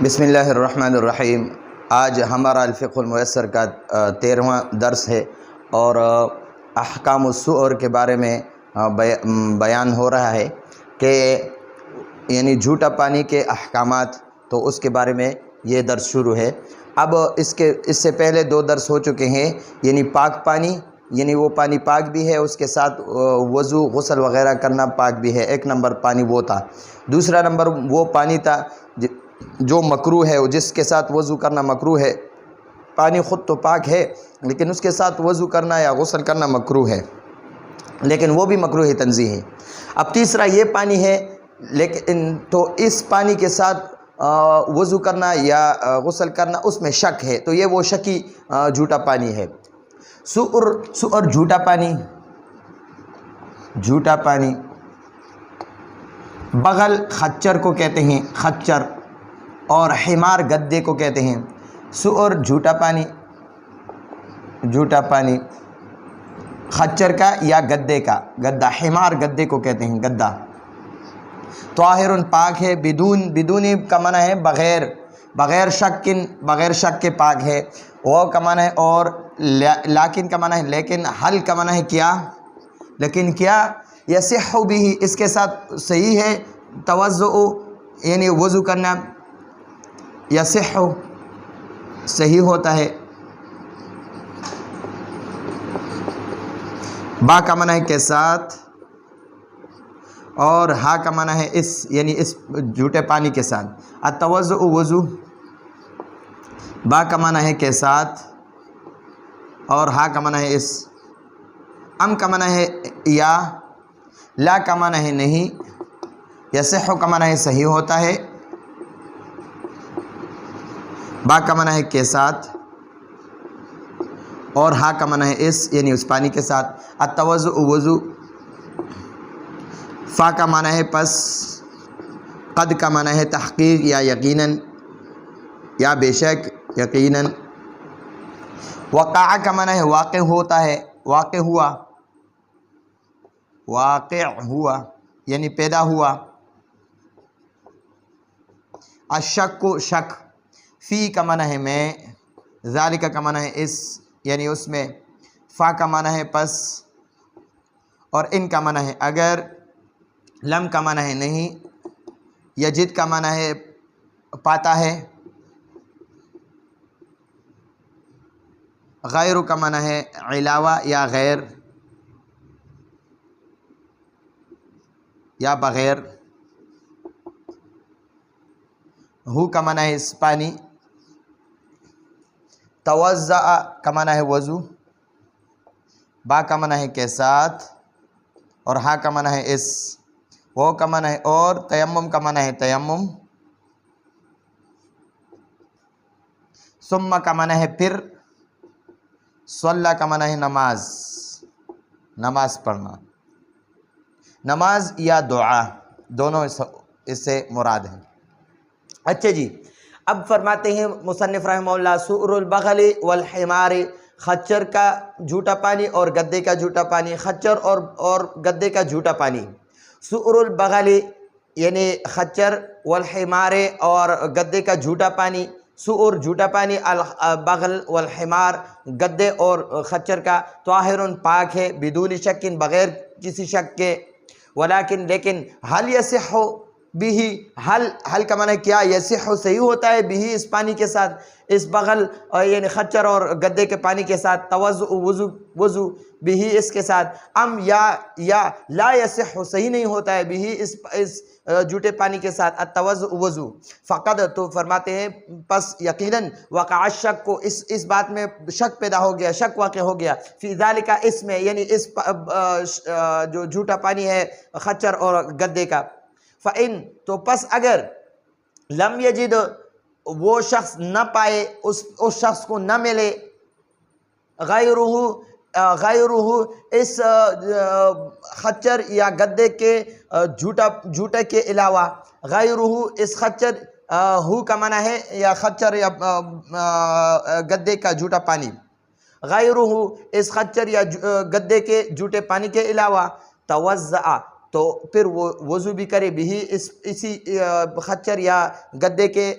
بسم اللہ الرحمن الرحیم۔ آج ہمارا الفقہ المیسر کا 13واں درس ہے اور احکام السؤر کے بارے میں بیان ہو رہا ہے کہ یعنی جھوٹا پانی کے احکامات، تو اس کے بارے میں یہ درس شروع ہے۔ اب اس سے پہلے 2 درس ہو چکے ہیں، یعنی پاک پانی، یعنی وہ پانی پاک بھی ہے، اس کے ساتھ وضو غسل وغیرہ کرنا پاک بھی ہے۔ 1 نمبر پانی وہ تھا۔ دوسرا نمبر وہ پانی تھا جو مکروہ ہے، جس کے ساتھ وضو کرنا مکروہ ہے۔ پانی خود تو پاک ہے لیکن اس کے ساتھ وضو کرنا یا غسل کرنا مکروہ ہے، لیکن وہ بھی مکروہ تنزیہ ہے۔ اب تیسرا یہ پانی ہے، لیکن تو اس پانی کے ساتھ وضو کرنا یا غسل کرنا اس میں شک ہے، تو یہ وہ شکی جھوٹا پانی ہے۔ سؤر جھوٹا پانی بغل خچر کو کہتے ہیں، خچر، اور حمار گدے کو کہتے ہیں۔ سؤر جھوٹا پانی خچر کا یا گدے کا، گدہ، حمار گدے کو کہتے ہیں، گدہ۔ طاہر پاک ہے، بدون کا معنی ہے بغیر شک کے پاک ہے، وہ کا معنی ہے، اور لیکن کا معنی ہے لیکن، حل کا معنی ہے کیا، لیکن کیا، یصح بھی، اس کے ساتھ صحیح ہے، توضؤ یعنی وضو کرنا، یصح صحیح ہوتا ہے، با کا معنی ہے کے ساتھ، اور ہا کا معنی ہے اس، یعنی اس جھوٹے پانی کے ساتھ۔ التوضؤ وضو، با کا معنی ہے کے ساتھ، اور ہا کا معنی ہے اس۔ ام کا معنی ہے یا، لا کا معنی ہے نہیں، یصح کا معنی ہے صحیح ہوتا ہے، با کا معنی ہے کے ساتھ، اور ہا کا معنی ہے اس، یعنی اس پانی کے ساتھ۔ التوضؤ وضو، فا کا معنی ہے پس، قد کا معنی ہے تحقیق یا یقیناً، یا بے شک، یقیناً۔ وقع کا معنی ہے واقع ہوتا ہے، واقع ہوا یعنی پیدا ہوا۔ الشک شک، فی کا معنی ہے میں، ذالک کا معنی ہے اس، یعنی اس میں، فا کا معنی ہے پس، اور ان کا معنی ہے اگر، لم کا معنی ہے نہیں، یجد کا معنی ہے پاتا ہے، غیر کا معنی ہے علاوہ یا غیر یا بغیر، ہو کا معنی ہے اس پانی، توضأ کا معنی ہے وضو، با کا معنی ہے کے ساتھ، اور ہا کا معنی ہے اس، وہ کا معنی ہے اور، تیمم کا معنی ہے تیمم، ثم کا معنی ہے پھر، صلی کا معنی ہے نماز پڑھنا، نماز یا دعا، دونوں اس سے مراد ہیں۔ اچھا جی، اب فرماتے ہیں مصنف رحمہ اللہ، سؤر البغل والحمار، خچر کا جھوٹا پانی اور گدے کا جھوٹا پانی، خچر اور گدے کا جھوٹا پانی۔ سؤر البغل یعنی خچر، والحمار اور گدے کا جھوٹا پانی، سؤر جھوٹا پانی، البغل والحمار گدے اور خچر کا، طاہر پاک ہے، بدون شک بغیر کسی شک کے، لیکن حل یصح بھی، حل کا معنی کیا، یصح صحیح ہوتا ہے بھی اس پانی کے ساتھ، اس بغل یعنی خچر اور گدے کے پانی کے ساتھ، توضؤ وضو بھی اس کے ساتھ، ام یا لا یصح صحیح نہیں ہوتا ہے بھی اس جھوٹے پانی کے ساتھ، التوضؤ وضو، فقد تو فرماتے ہیں پس یقیناً، وقع الشک کو اس بات میں شک پیدا ہو گیا، شک واقع ہو گیا، فی ذالک اس میں، یعنی اس جو جھوٹا پانی ہے خچر اور گدے کا، فإن تو پس اگر، لم یجد وہ شخص نہ پائے، اس شخص کو نہ ملے، غیرہ اس خچر یا گدے کے جھوٹے کے علاوہ، غیرہ اس خچر، ہو کا معنی ہے یا خچر یا گدے کا جھوٹا پانی، غیرہ اس خچر یا گدے کے جھوٹے پانی کے علاوہ، توضأ تو پھر وہ وضو بھی کرے بھی اسی خچر یا گدے کے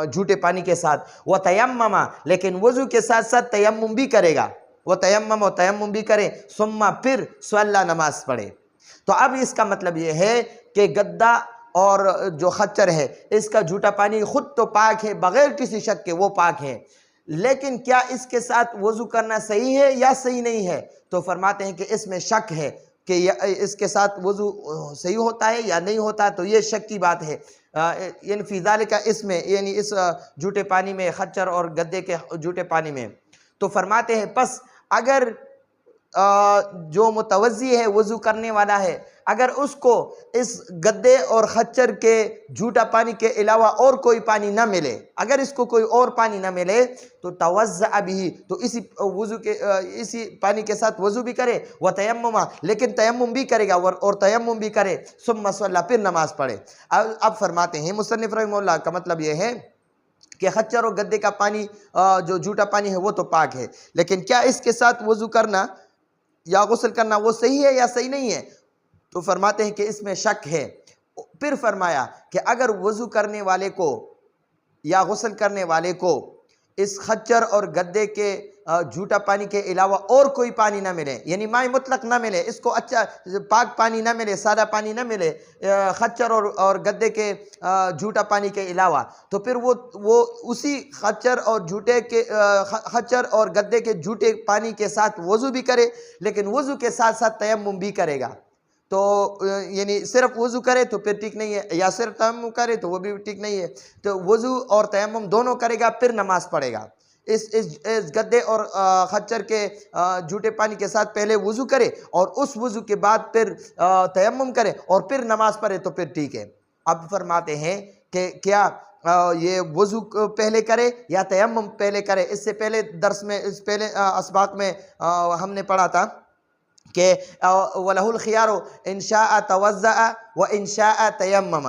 جھوٹے پانی کے ساتھ، وہ تیمم، لیکن وضو کے ساتھ ساتھ تیمم بھی کرے گا، وہ تیمم بھی کرے، ثم پھر صلی نماز پڑھے۔ تو اب اس کا مطلب یہ ہے کہ گدا اور جو خچر ہے اس کا جھوٹا پانی خود تو پاک ہے، بغیر کسی شک کے وہ پاک ہے، لیکن کیا اس کے ساتھ وضو کرنا صحیح ہے یا صحیح نہیں ہے؟ تو فرماتے ہیں کہ اس میں شک ہے کہ اس کے ساتھ وضو صحیح ہوتا ہے یا نہیں ہوتا، تو یہ شک کی بات ہے۔ یعنی فی ذالک اس میں، یعنی اس جھوٹے پانی میں، خچر اور گدے کے جھوٹے پانی میں، تو فرماتے ہیں پس اگر جو متوضی ہے، وضو کرنے والا ہے، اگر اس کو اس گدے اور خچر کے جھوٹا پانی کے علاوہ اور کوئی پانی نہ ملے، اگر اس کو کوئی اور پانی نہ ملے تو توضأ بھی، تو اسی پانی کے ساتھ وضو بھی کرے، وتیمم، لیکن تیمم بھی کرے گا اور تیمم بھی کرے، ثم صلی، پھر نماز پڑھے۔ اب فرماتے ہیں مصنف رحمہ اللہ کا مطلب یہ ہے کہ خچر اور گدے کا پانی جو جھوٹا پانی ہے وہ تو پاک ہے، لیکن کیا اس کے ساتھ وضو کرنا یا غسل کرنا وہ صحیح ہے یا صحیح نہیں ہے؟ تو فرماتے ہیں کہ اس میں شک ہے۔ پھر فرمایا کہ اگر وضو کرنے والے کو یا غسل کرنے والے کو اس خچر اور گدے کے جھوٹا پانی کے علاوہ اور کوئی پانی نہ ملے، یعنی ماء مطلق نہ ملے، اس کو اچھا پاک پانی نہ ملے، سادہ پانی نہ ملے خچر اور گدے کے جھوٹا پانی کے علاوہ، تو پھر وہ اسی خچر اور گدے کے جھوٹے پانی کے ساتھ وضو بھی کرے، لیکن وضو کے ساتھ ساتھ تیمم بھی کرے گا۔ تو یعنی صرف وضو کرے تو پھر ٹھیک نہیں ہے، یا صرف تیمم کرے تو وہ بھی ٹھیک نہیں ہے، تو وضو اور تیمم دونوں کرے گا، پھر نماز پڑھے گا۔ اس گدے اور خچر کے جھوٹے پانی کے ساتھ پہلے وضو کرے اور اس وضو کے بعد پھر تیمم کرے اور پھر نماز پڑھے تو پھر ٹھیک ہے۔ اب فرماتے ہیں کہ کیا یہ وضو پہلے کرے یا تیمم پہلے کرے؟ اس سے پہلے درس میں، اس پہلے اسباق میں ہم نے پڑھا تھا کہ وَلَهُ الْخِيَارُ إِنْ شَاءَ تَوَضَّأَ وَإِنْ شَاءَ تَيَمَّمَ،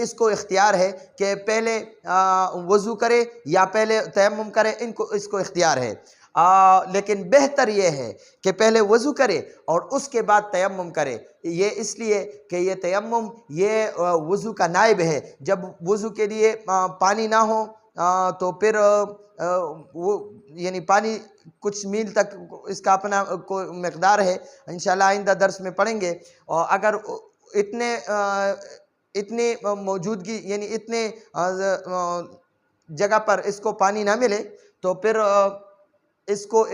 اس کو اختیار ہے کہ پہلے وضو کرے یا پہلے تیمم کرے، اس کو اختیار ہے، لیکن بہتر یہ ہے کہ پہلے وضو کرے اور اس کے بعد تیمم کرے۔ یہ اس لیے کہ یہ تیمم یہ وضو کا نائب ہے۔ جب وضو کے لیے پانی نہ ہو تو پھر وہ یعنی پانی کچھ میل تک اس کا اپنا کوئی مقدار ہے، انشاءاللہ آئندہ درس میں پڑھیں گے، اور اگر اتنے موجودگی، یعنی اتنے جگہ پر اس کو پانی نہ ملے تو پھر اس کو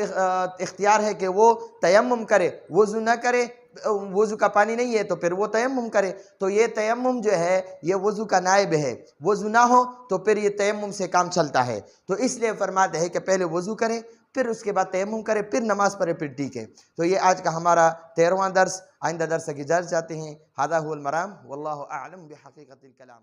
اختیار ہے کہ وہ تیمم کرے، وضو نہ کرے، وضو کا پانی نہیں ہے تو پھر وہ تیمم کرے۔ تو یہ تیمم جو ہے یہ وضو کا نائب ہے، وضو نہ ہو تو پھر یہ تیمم سے کام چلتا ہے، تو اس لیے فرماتے ہیں کہ پہلے وضو کرے، پھر اس کے بعد تیمم کرے، پھر نماز پڑھے، پھر ٹھیک ہے۔ تو یہ آج کا ہمارا 13واں درس، آئندہ درس کی اجازت چاہتے ہیں۔ ھذا ھو المرام واللہ اعلم بحقیقت الکلام۔